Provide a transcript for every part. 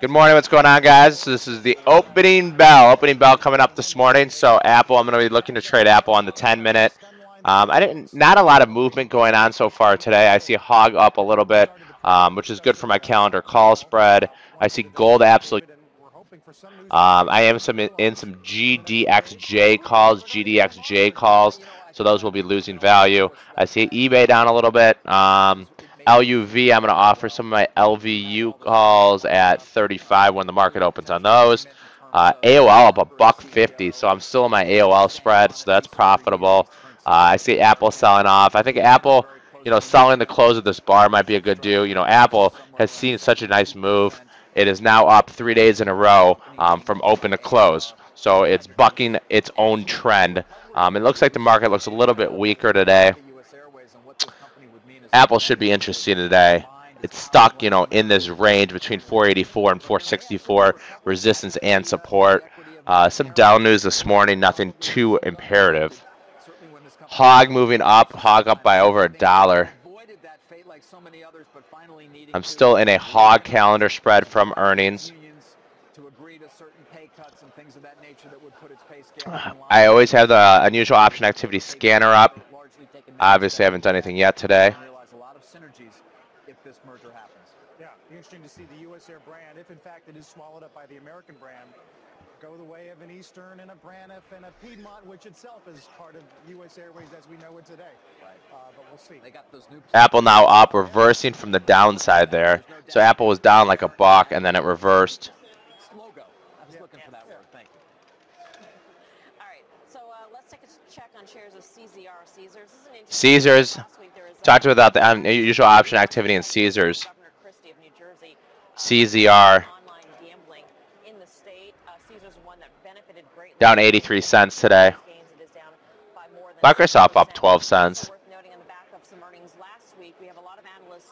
Good morning. What's going on, guys? So this is the opening bell. Opening bell coming up this morning. So Apple, I'm going to be looking to trade Apple on the 10-minute. Not a lot of movement going on so far today. I see Hog up a little bit, which is good for my calendar call spread. I see gold absolutely. I am in some GDXJ calls, so those will be losing value. I see eBay down a little bit. LUV, I'm going to offer some of my LVU calls at 35 when the market opens on those. AOL up a buck 50, so I'm still in my AOL spread, so that's profitable. I see Apple selling off. I think Apple, selling the close of this bar might be a good do. Apple has seen such a nice move. It is now up 3 days in a row from open to close. So it's bucking its own trend. It looks like the market looks a little bit weaker today. Apple should be interesting today. It's stuck, in this range between 484 and 464, resistance and support. Some down news this morning, nothing too imperative. Hog moving up, Hog up by over $1. I'm still in a Hog calendar spread from earnings. I always have the unusual option activity scanner up. Obviously, I haven't done anything yet today. Yeah, interesting to see the U.S. Air brand, if in fact it is swallowed up by the American brand, go the way of an Eastern and a Braniff and a Piedmont, which itself is part of U.S. Airways as we know it today. But we'll see. Apple now up, reversing from the downside there. So Apple was down like a buck, and then it reversed. Logo. I was looking for that word. Thank you. All right, so let's take a check on shares of CZR. Caesars. Talked about the unusual option activity in Caesars. CZR. Down 83 cents today. Microsoft up 12 cents.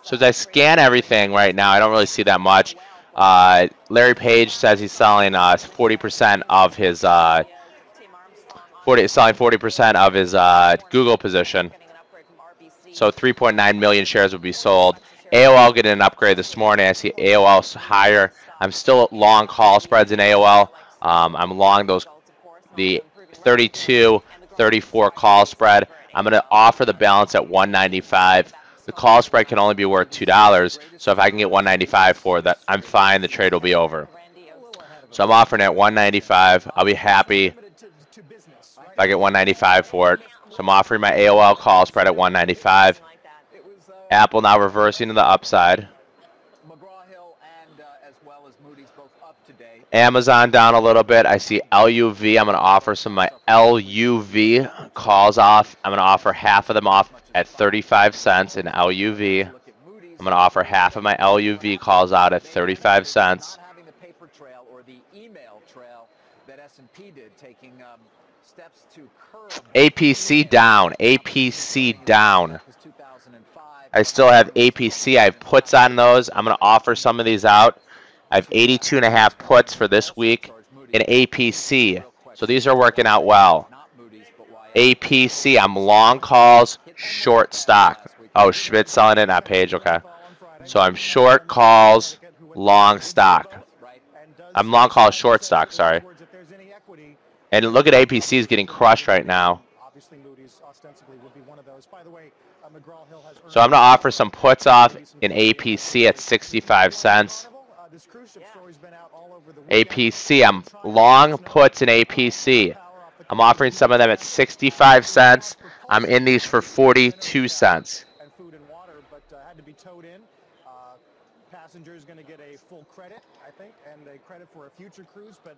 So as I scan everything right now, I don't really see that much. Larry Page says he's selling 40% of his selling 40% of his Google position. So 3.9 million shares will be sold. AOL getting an upgrade this morning. I see AOL higher. I'm still long call spreads in AOL. I'm long the 32, 34 call spread. I'm going to offer the balance at 195. The call spread can only be worth $2. So if I can get 195 for that, I'm fine. The trade will be over. So I'm offering at 195. I'll be happy if I get 195 for it. So I'm offering my AOL call spread at 195. Apple now reversing to the upside. Amazon down a little bit. I see LUV. I'm going to offer some of my LUV calls off. I'm going to offer half of them off at 35 cents in LUV. I'm going to offer half of my LUV calls out at 35 cents. APC down. APC down. I still have APC. I have puts on those. I'm going to offer some of these out. I have 82.5 puts for this week in APC. So these are working out well. APC, I'm long calls, short stock. Oh, Schmidt selling it, not Page. Okay. So I'm short calls, long stock. I'm long calls, short stock, sorry. And look at APC's getting crushed right now. So I'm going to offer some puts off in APC at 65 cents. APC, I'm long puts in APC. I'm offering some of them at 65 cents. I'm in these for 42 cents. Passengers going to get a full credit, I think, and a credit for a future cruise, but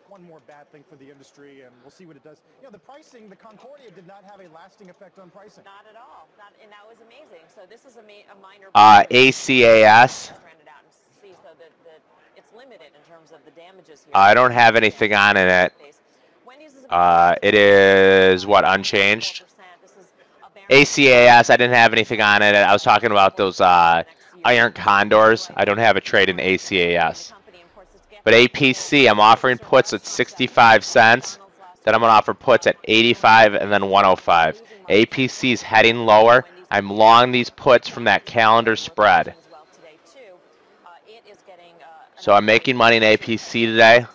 one more bad thing for the industry, and we'll see what it does. The pricing, the Concordia did not have a lasting effect on pricing. Not at all. And that was amazing. So this is a minor... ACAS. It's limited in terms of the damages here. I don't have anything on in it. It is, what, unchanged? ACAS, I didn't have anything on it. I was talking about those iron condors. I don't have a trade in ACAS. But APC, I'm offering puts at 65 cents. Then I'm going to offer puts at 85 and then 105. APC is heading lower. I'm long these puts from that calendar spread. So I'm making money in APC today.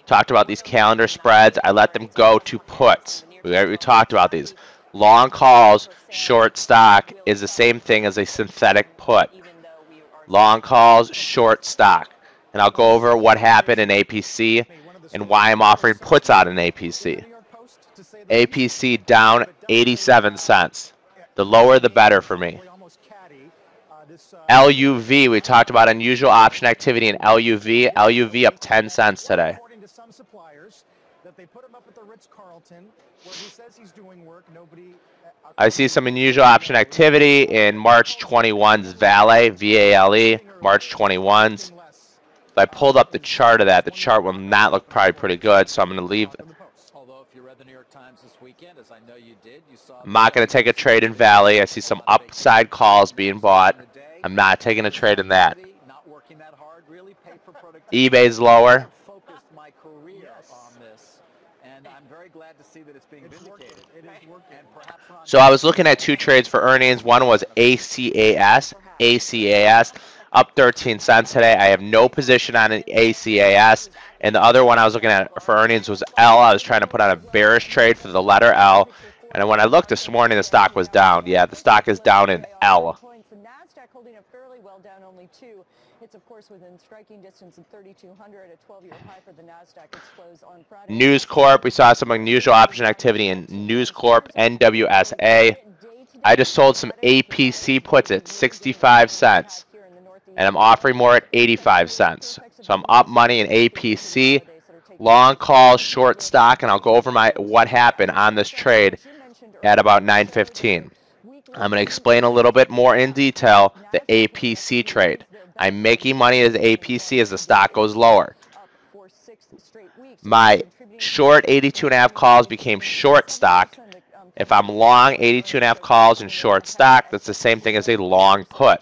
Talked about these calendar spreads. I let them go to puts. We talked about these. Long calls, short stock is the same thing as a synthetic put. Long calls, short stock. And I'll go over what happened in APC and why I'm offering puts out in APC. APC down 87 cents. The lower the better for me. LUV, we talked about unusual option activity in LUV. LUV up 10 cents today. I see some unusual option activity in March 21's Vale, V-A-L-E, March 21's. If I pulled up the chart of that, the chart will not look probably pretty good, so I'm going to leave. I'm not going to take a trade in Vale. I see some upside calls being bought. I'm not taking a trade in that. eBay's lower. So I was looking at two trades for earnings. One was ACAS. ACAS up 13 cents today. I have no position on an ACAS. And the other one I was looking at for earnings was L. I was trying to put on a bearish trade for the letter L. And when I looked this morning, the stock was down. Yeah, the stock is down in L. Holding up fairly well, down only 2. It's of course within striking distance of 3,200 at a 12-year high for the Nasdaq. It's closed on Friday. News Corp, we saw some unusual option activity in News Corp, NWSA. I just sold some APC puts at 65 cents, and I'm offering more at 85 cents. So I'm up money in APC, long call, short stock, and I'll go over what happened on this trade at about 9:15. I'm going to explain a little bit more in detail the APC trade. I'm making money as APC as the stock goes lower. My short 82.5 calls became short stock. If I'm long 82.5 calls and short stock, that's the same thing as a long put.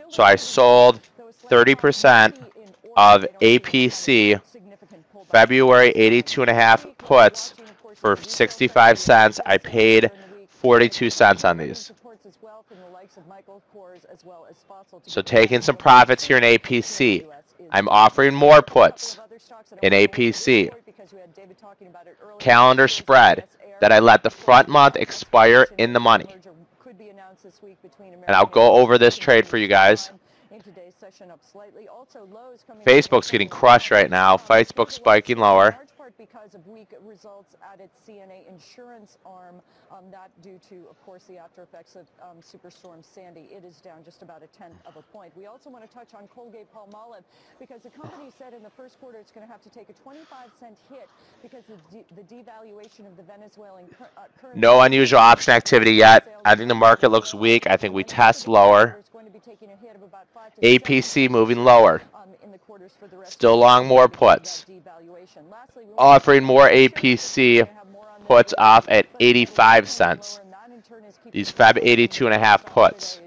So I sold 30% of APC February 82.5 puts for 65 cents. I paid 42 cents on these. So taking some profits here in APC. I'm offering more puts in APC. Calendar spread that I let the front month expire in the money. And I'll go over this trade for you guys. Facebook's getting crushed right now. Facebook spiking lower. Because of weak results at its CNA insurance arm, not due to, of course, the after effects of Superstorm Sandy. It is down just about a 1/10 of a point. We also want to touch on Colgate-Palmolive because the company said in the first quarter it's going to have to take a 25-cent hit because of the devaluation of the Venezuelan currency. No unusual option activity yet. I think the market looks weak. I think we test lower. APC moving lower. Still long more puts. Offering more APC puts off at 85 cents. These Feb 82.5 puts.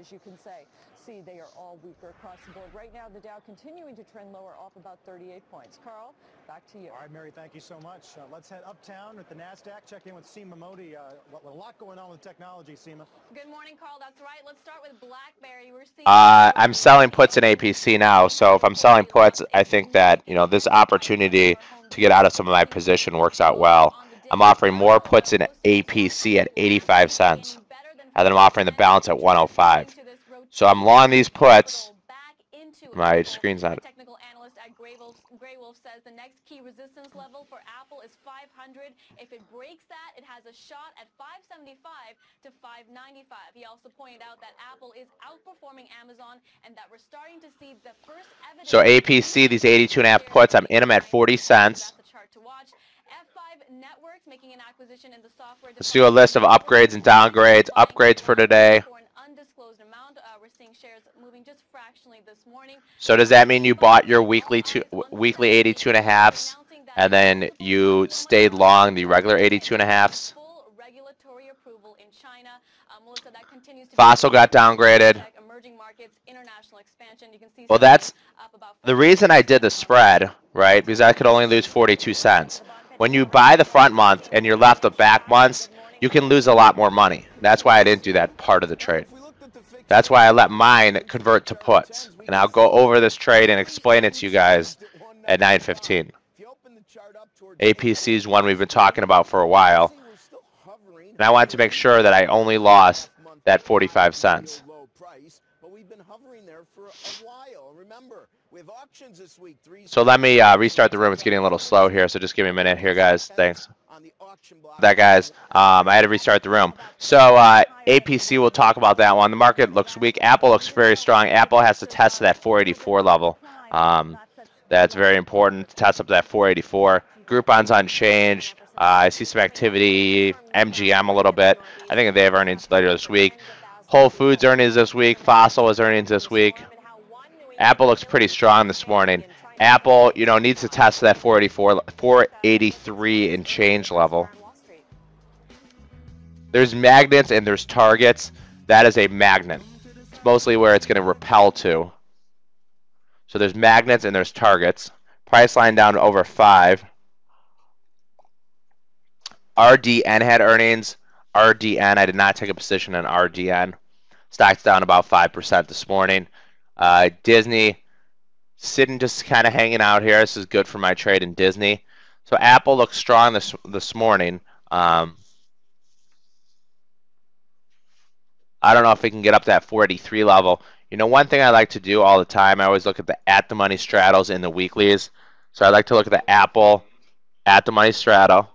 They are all weaker across the board. Right now, the Dow continuing to trend lower, off about 38 points. Carl, back to you. All right, Mary, thank you so much. Let's head uptown at the Nasdaq. Check in with Seema Modi. A lot going on with technology, Seema. Good morning, Carl. That's right. Let's start with BlackBerry. We're seeing. I'm selling puts in APC now. So if I'm selling puts, I think that this opportunity to get out of some of my position works out well. I'm offering more puts in APC at 85 cents, and then I'm offering the balance at 105. So I'm long these puts. My screen's not. Technical analyst at Gray Wolf says the next key resistance level for Apple is 500. If it breaks that, it has a shot at 575 to 595. He also pointed out that Apple is outperforming Amazon and that we're starting to see the first evidence. So APC, these 82.5 puts, I'm in them at 40 cents. That's the chart to watch. F5 Networks making an acquisition in the software. Let's do a list of upgrades and downgrades. Upgrades for today. We're seeing shares moving just fractionally this morning. So does that mean you bought your weekly 82.5s and then you stayed long the regular 82.5s? Full regulatory approval in China. Melissa, that continues to Fossil got downgraded. Emerging markets, international expansion. You can see. Well, that's the reason I did the spread, right? Because I could only lose 42 cents. When you buy the front month and you're left the back months, you can lose a lot more money. That's why I didn't do that part of the trade. That's why I let mine convert to puts. And I'll go over this trade and explain it to you guys at 9.15. APC is one we've been talking about for a while. And I wanted to make sure that I only lost that 45 cents. So let me restart the room. It's getting a little slow here, so just give me a minute here, guys. Thanks. Guys. I had to restart the room. So APC, we'll talk about that one. The market looks weak. Apple looks very strong. Apple has to test that 484 level. That's very important to test up to that 484. Groupon's unchanged. I see some activity. MGM a little bit. I think they have earnings later this week. Whole Foods earnings this week. Fossil has earnings this week. Apple looks pretty strong this morning. Apple, needs to test that 484, 483 and change level. There's magnets and there's targets. That is a magnet. It's mostly where it's going to repel to. So there's magnets and there's targets. Price line down to over 5. RDN had earnings. RDN, I did not take a position on RDN. Stock's down about 5% this morning. Disney, sitting just kind of hanging out here. This is good for my trade in Disney. So Apple looks strong this morning. I don't know if we can get up to that 483 level. One thing I like to do all the time, I always look at the money straddles in the weeklies. So I like to look at the Apple at the money straddle.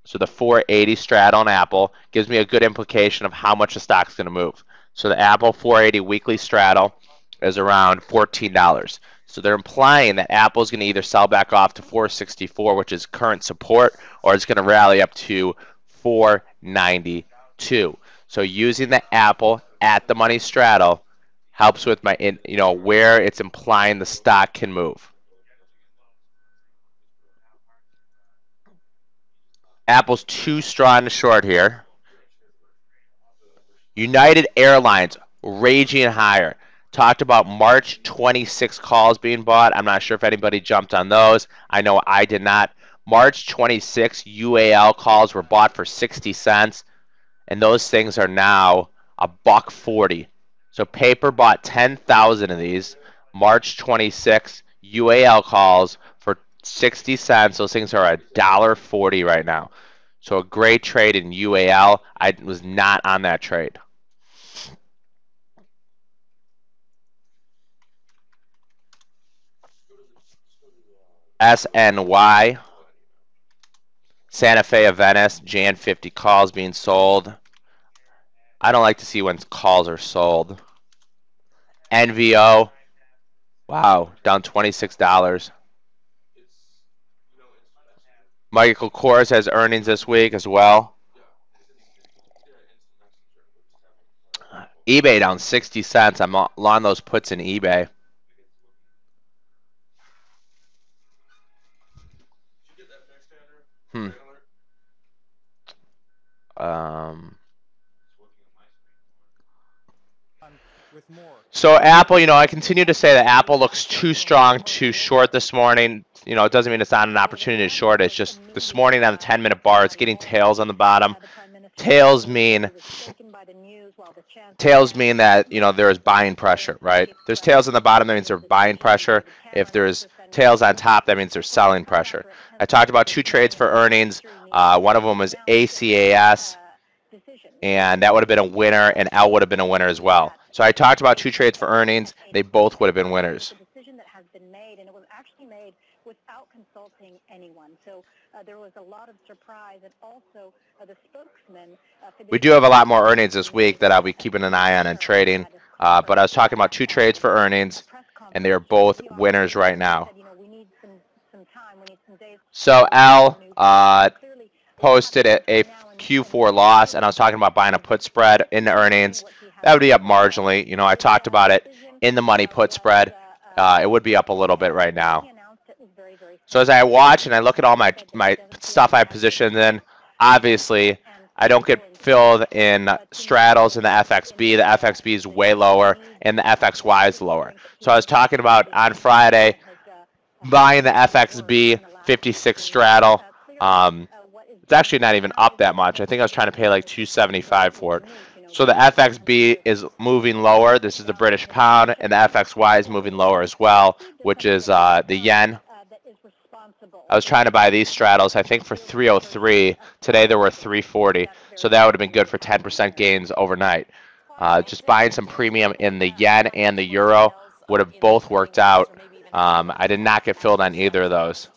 So the 480 straddle on Apple gives me a good implication of how much the stock's going to move. So the Apple 480 weekly straddle is around $14. So they're implying that Apple's going to either sell back off to 464, which is current support, or it's going to rally up to 492. So using the Apple at the money straddle helps with my, where it's implying the stock can move. Apple's too strong to short here. United Airlines raging higher. Talked about March 26 calls being bought. I'm not sure if anybody jumped on those. I know I did not. March 26 UAL calls were bought for 60 cents, and those things are now $1.40. So paper bought 10,000 of these March 26 UAL calls for 60 cents. Those things are $1.40 right now. So a great trade in UAL. I was not on that trade. SNY, Santa Fe of Venice, Jan 50 calls being sold. I don't like to see when calls are sold. NVO, wow, down $26. Michael Kors has earnings this week as well. eBay down 60 cents. I'm on those puts in eBay. So Apple, I continue to say that Apple looks too strong to short this morning. It doesn't mean it's not an opportunity to short. It's just this morning on the 10-minute bar, it's getting tails on the bottom. Tails mean that, there is buying pressure, right? There's tails on the bottom, that means there's buying pressure. If there's tails on top, that means there's selling pressure. I talked about 2 trades for earnings. One of them was ACAS, and that would have been a winner, and L would have been a winner as well. So I talked about 2 trades for earnings. They both would have been winners. Without consulting anyone. So there was a lot of surprise, and also the spokesman. We do have a lot more earnings this week that I'll be keeping an eye on and trading. But I was talking about 2 trades for earnings, and they are both winners right now. So L posted a Q4 loss, and I was talking about buying a put spread in the earnings. That would be up marginally. I talked about it in the money put spread. It would be up a little bit right now. So as I watch and I look at all my stuff I positioned in, obviously I don't get filled in straddles in the FXB. The FXB is way lower and the FXY is lower. So I was talking about on Friday buying the FXB 56 straddle. It's actually not even up that much. I think I was trying to pay like $275 for it. So the FXB is moving lower. This is the British pound, and the FXY is moving lower as well, which is the yen. I was trying to buy these straddles, I think for 303. Today they were 340, so that would have been good for 10% gains overnight. Just buying some premium in the yen and the euro would have both worked out. I did not get filled on either of those.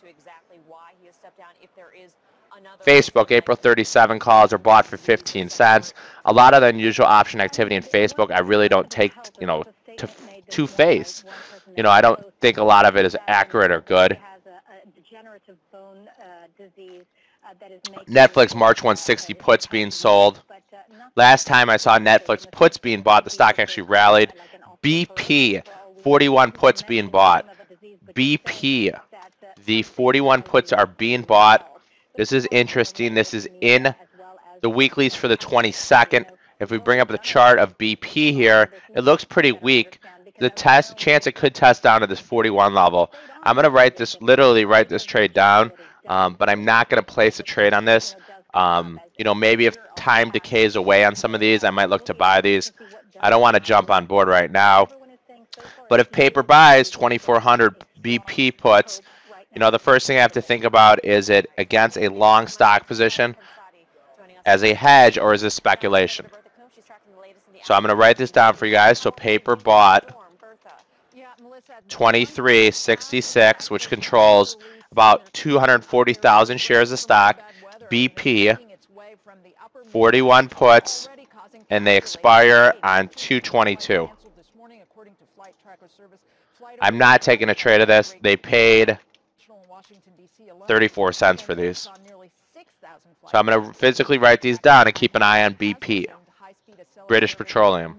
Facebook, April 37 calls are bought for 15 cents. A lot of the unusual option activity in Facebook, I really don't take, to face. I don't think a lot of it is accurate or good. Netflix March 160 puts being sold. Last time I saw Netflix puts being bought, the stock actually rallied. BP, 41 puts being bought. BP, the 41 puts are being bought. This is interesting. This is in the weeklies for the 22nd. If we bring up the chart of BP here, it looks pretty weak. The chance it could test down to this 41 level. I'm going to literally write this trade down, but I'm not going to place a trade on this. Maybe if time decays away on some of these, I might look to buy these. I don't want to jump on board right now. But if paper buys 2,400 BP puts, the first thing I have to think about, is it against a long stock position as a hedge or is this speculation? So I'm going to write this down for you guys. So paper bought 2366, which controls about 240,000 shares of stock. BP, 41 puts, and they expire on 2/22. I'm not taking a trade of this. They paid 34 cents for these. So I'm going to physically write these down and keep an eye on BP, British Petroleum.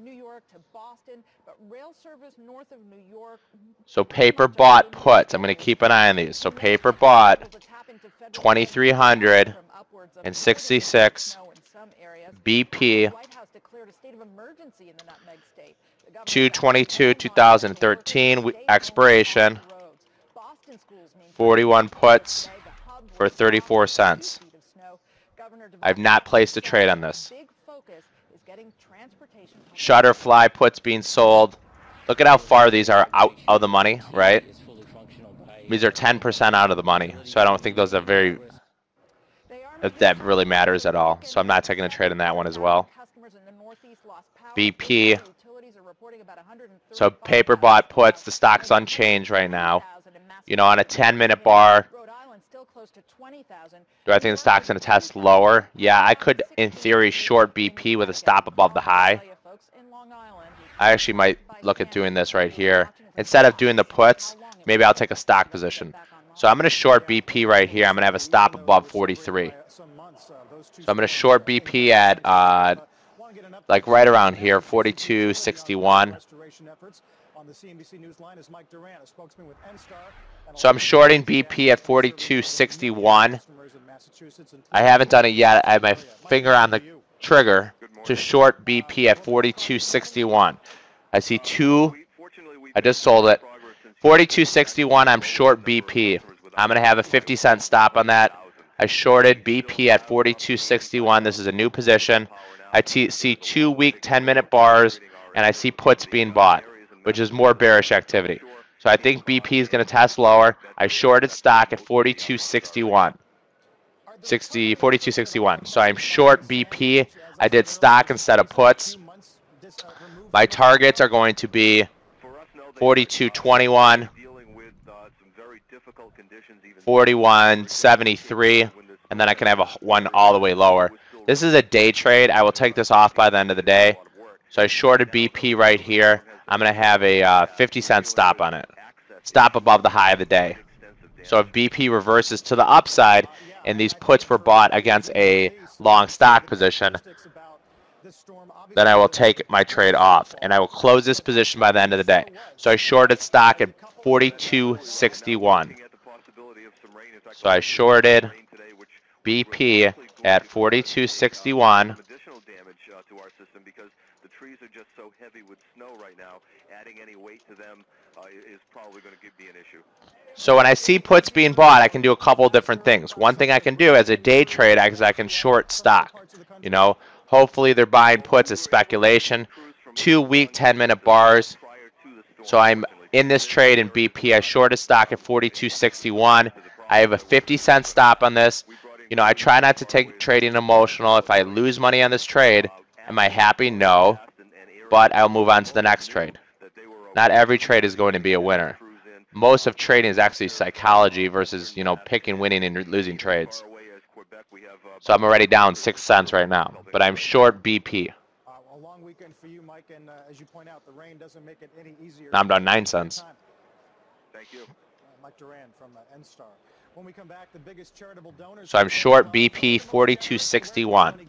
So paper bought puts. I'm going to keep an eye on these. So paper bought 2,366 BP 2/22/2013 expiration. 41 puts for 34 cents. I've not placed a trade on this. Shutterfly puts being sold. Look at how far these are out of the money, right? These are 10% out of the money, so I don't think those are that really matters at all. So I'm not taking a trade on that one as well. BP. So paper bought puts. The stock's unchanged right now. On a 10-minute bar, do I think the stock's going to test lower? Yeah, I could, in theory, short BP with a stop above the high. I actually might look at doing this right here. Instead of doing the puts, maybe I'll take a stock position. So I'm going to short BP right here. I'm going to have a stop above 43. So I'm going to short BP at like right around here, 42.61. So I'm shorting BP at 42.61. I haven't done it yet. I have my finger on the trigger to short BP at 42.61. I see two. I just sold it. 42.61. I'm short BP. I'm going to have a 50-cent stop on that. I shorted BP at 42.61. This is a new position. I see 2-week 10-minute bars, and I see puts being bought, which is more bearish activity. So I think BP is going to test lower. I shorted stock at 42.61. 42.61. So I'm short BP. I did stock instead of puts. My targets are going to be 42.21, 41.73, and then I can have one all the way lower. This is a day trade. I will take this off by the end of the day. So I shorted BP right here. I'm going to have a 50-cent stop on it. Stop above the high of the day. So if BP reverses to the upside and these puts were bought against a long stock position, then I will take my trade off. And I will close this position by the end of the day. So I shorted stock at 42.61. So I shorted BP at 42.61. Trees are just so heavy with snow right now. Adding any weight to them is probably going to be an issue. So when I see puts being bought, I can do a couple different things. One thing I can do as a day trade is I can short stock. Hopefully they're buying puts as speculation. 2 week 10-minute bars. So I'm in this trade in BP. I shorted stock at 42.61. I have a 50-cent stop on this. You know, I try not to take trading emotional. If I lose money on this trade, am I happy? No. But I'll move on to the next trade. Not every trade is going to be a winner. Most of trading is actually psychology versus, you know, picking winning and losing trades. So I'm already down 6 cents right now, but I'm short BP. A long weekend for you, Mike, and as you point out, the rain doesn't make it any easier. I'm down 9 cents. Thank you. Mike Duran from NSTAR. When we come back, the biggest charitable donors. So I'm short BP 42.61.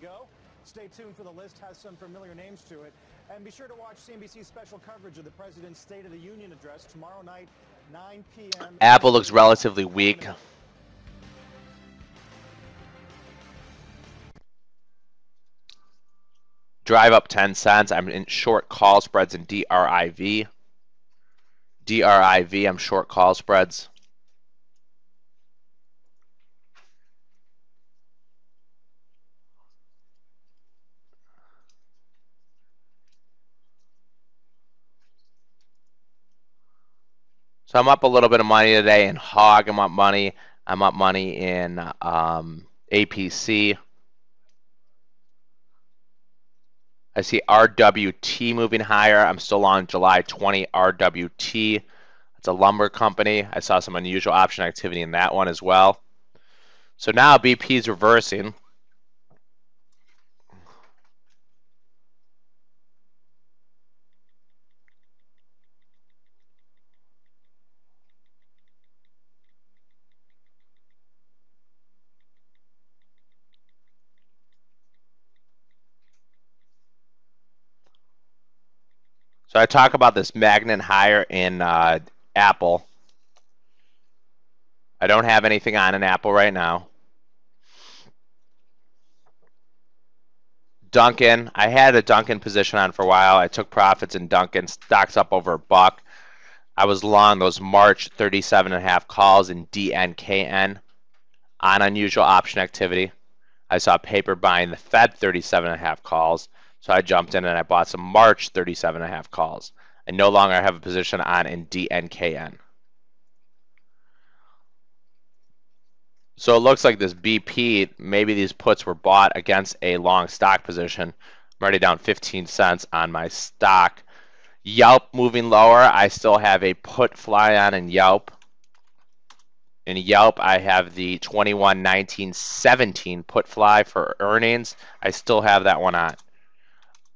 Stay tuned for the list, has some familiar names to it. And be sure to watch CNBC's special coverage of the President's State of the Union address tomorrow night, 9 p.m. Apple looks relatively weak. Drive up 10 cents. I'm in short call spreads in DRIV. DRIV, I'm short call spreads. So I'm up a little bit of money today in Hog. I'm up money in APC. I see RWT moving higher. I'm still on July 20 RWT. It's a lumber company. I saw some unusual option activity in that one as well. So now BP is reversing. So I talk about this magnet higher in Apple. I don't have anything on in Apple right now. Dunkin', I had a Dunkin' position on for a while. I took profits in Dunkin'. Stock's up over $1. I was long those March 37.5 calls in DNKN on unusual option activity. I saw paper buying the Fed 37.5 calls. So I jumped in and I bought some March 37.5 calls. I no longer have a position on in DNKN. So it looks like this BP, maybe these puts were bought against a long stock position. I'm already down 15 cents on my stock. Yelp moving lower. I still have a put fly on in Yelp. In Yelp, I have the 21.19.17 put fly for earnings. I still have that one on.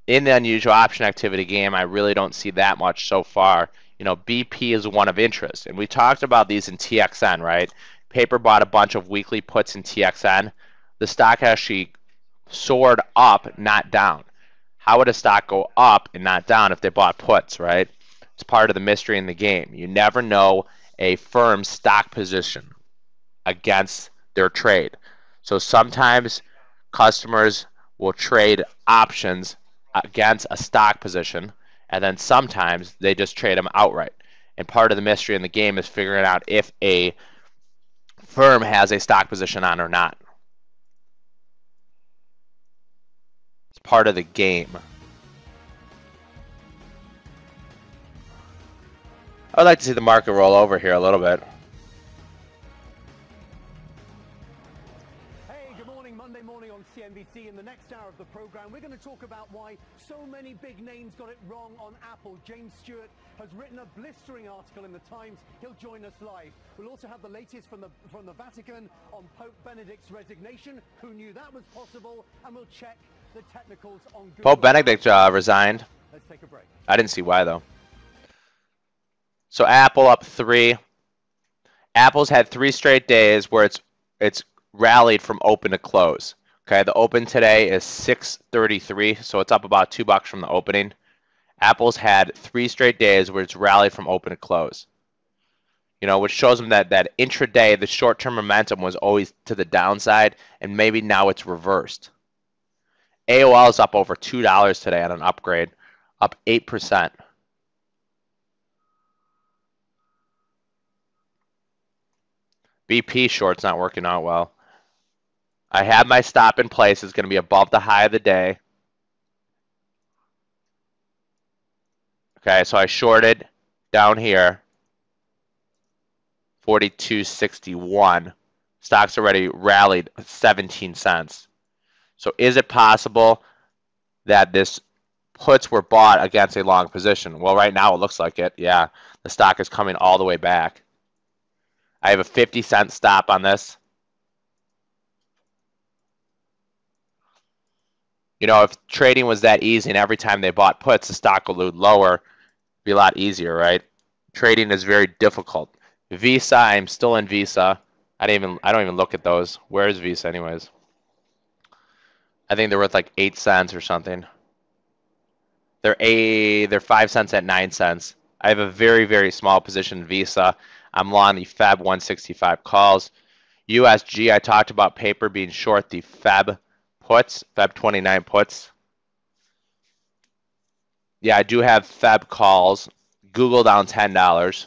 In the unusual option activity game, I really don't see that much so far. You know, BP is one of interest. And we talked about these in TXN, right? Paper bought a bunch of weekly puts in TXN. The stock actually soared up, not down. How would a stock go up and not down if they bought puts, right? It's part of the mystery in the game. You never know a firm's stock position against their trade. So sometimes customers will trade options against a stock position, and then sometimes they just trade them outright. And part of the mystery in the game is figuring out if a firm has a stock position on or not. It's part of the game. I'd like to see the market roll over here a little bit. Monday morning on CNBC. In the next hour of the program, we're going to talk about why so many big names got it wrong on Apple. James Stewart has written a blistering article in the Times. He'll join us live. We'll also have the latest from the Vatican on Pope Benedict's resignation. Who knew that was possible? And we'll check the technicals on Google. Pope Benedict resigned. Let's take a break. I didn't see why though. So Apple up 3. Apple's had 3 straight days where it's rallied from open to close. Okay, the open today is 633, so it's up about $2 from the opening. Apple's had 3 straight days where it's rallied from open to close. You know, which shows them that intraday, the short-term momentum was always to the downside, and maybe now it's reversed. AOL is up over $2 today on an upgrade, up 8%. BP short's not working out well. I have my stop in place. It's going to be above the high of the day. Okay, so I shorted down here 42.61. Stock's already rallied 17 cents. So is it possible that this puts were bought against a long position? Well, right now it looks like it. Yeah, the stock is coming all the way back. I have a 50-cent stop on this. You know, if trading was that easy and every time they bought puts, the stock would move lower, it'd be a lot easier, right? Trading is very difficult. Visa, I'm still in Visa. I don't even look at those. Where is Visa anyways? I think they're worth like 8 cents or something. They're 5 cents at 9 cents. I have a very, very small position in Visa. I'm long the Feb 165 calls. USG, I talked about paper being short the Feb puts, Feb 29 puts. Yeah, I do have Feb calls. Google down $10.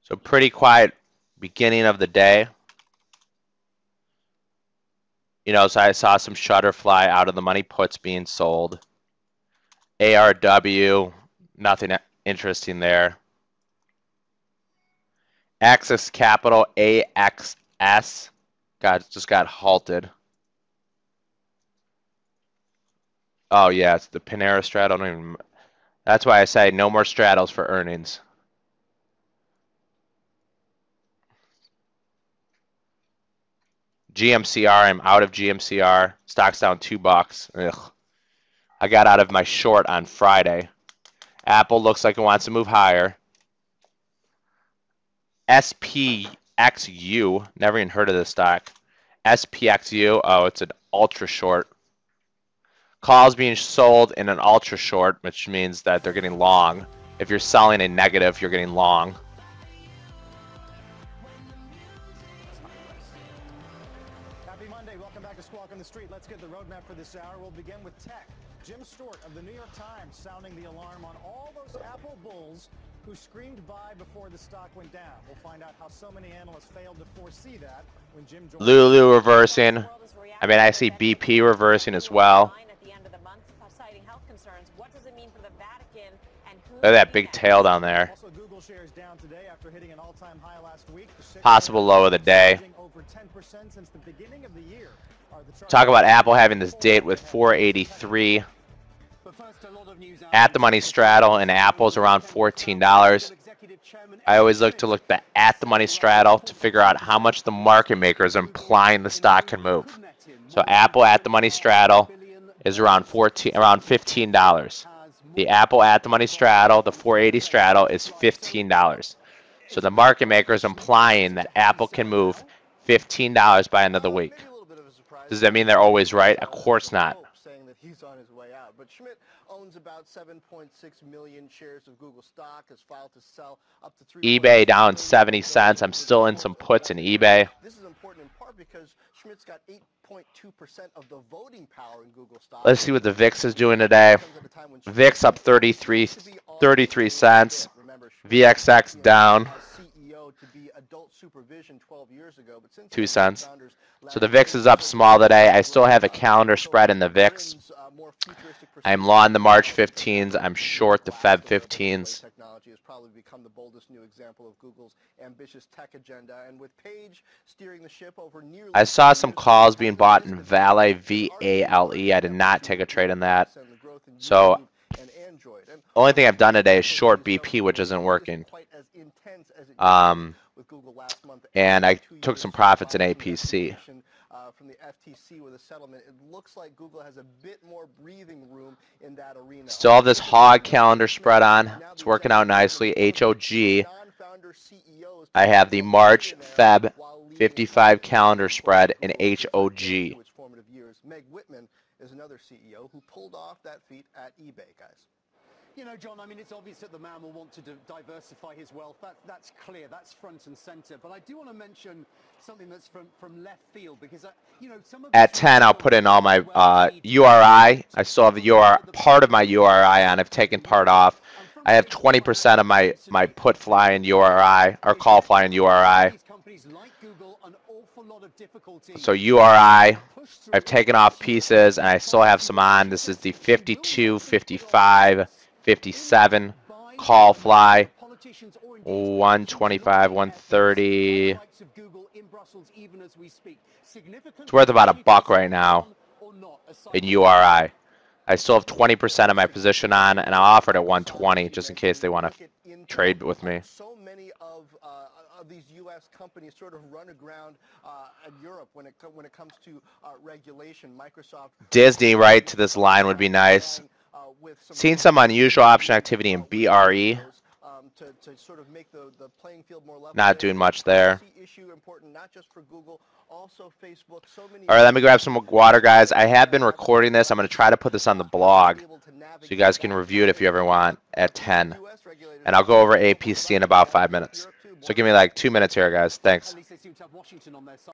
So pretty quiet beginning of the day. You know, so I saw some Shutterfly out of the money puts being sold. ARW, nothing interesting there. Axis Capital, AXS, just got halted. Oh yeah, it's the Panera straddle. That's why I say no more straddles for earnings. GMCR, I'm out of GMCR. Stock's down $2. Ugh. I got out of my short on Friday. Apple looks like it wants to move higher. SPXU, never even heard of this stock. SPXU, oh, it's an ultra short. Calls being sold in an ultra short, which means that they're getting long. If you're selling a negative, you're getting long. Happy Monday. Welcome back to Squawk on the Street. Let's get the roadmap for this hour. We'll begin with tech. Jim Stewart of the New York Times sounding the alarm on all those Apple bulls who screamed buy before the stock went down. We'll find out how so many analysts failed to foresee that when Jim joined. Lulu reversing. I mean, I see BP reversing as well. Look at that big tail down there. Possible low of the day. Talk about Apple having this date with 483. At the money straddle and Apple's around $14. I always look at the money straddle to figure out how much the market maker is implying the stock can move. So Apple at the money straddle is around $15. The Apple at the money straddle, the 480 straddle, is $15. So the market maker is implying that Apple can move $15 by end of the week. Does that mean they're always right? Of course not. Saying that he's on his way out. But Schmidt owns about 7.6 million shares of Google stock, has filed to sell up to 3. eBay down 70 cents. I'm still in some puts in eBay. This is important in part because Schmidt's got 8.2% of the voting power in Google stock. Let's see what the VIX is doing today. VIX up 33 cents. VXX down 2 cents. So the VIX is up small today. I still have a calendar spread in the VIX. I'm long the March 15s. I'm short the Feb 15s. Technology has probably become the boldest new example of Google's ambitious tech agenda, and with Page steering the ship over nearly. I saw some calls being bought in Vale, V-A-L-E. I did not take a trade in that. So only thing I've done today is short BP, which isn't working. And I took some profits in APC. From the FTC with a settlement, it looks like Google has a bit more breathing room in that arena. Still have this hog calendar spread on. It's working out nicely. HOG. I have the March, Feb 55 calendar spread in HOG. Meg Whitman is another CEO who pulled off that feat at eBay, guys. You know, John, I mean, it's obvious that the man will want to diversify his wealth. That's clear. That's front and center. But I do want to mention something that's from left field because, you know, some of at 10, I'll put in all my URI. I still have part of my URI on. I've taken part off. I have 20% of my put fly in URI or call fly in URI. awful lot of difficulty. So URI, I've taken off pieces and I still have some on. This is the 52, 55, 57 call fly, 125, 130. It's worth about $1 right now in URI. I still have 20% of my position on, and I'll offer it at 120 just in case they want to trade with me. So many of these U.S. companies sort of run aground in Europe when it comes to regulation. Microsoft. Disney right to this line would be nice. Seen some unusual option activity in BRE. To sort of make the playing field more level. Not doing much there. Issue important not just for Google, also Facebook. So many. All right, let me grab some water, guys. I have been recording this. I'm going to try to put this on the blog so you guys can review it if you ever want at 10. And I'll go over APC in about 5 minutes. So give me like 2 minutes here, guys. Thanks.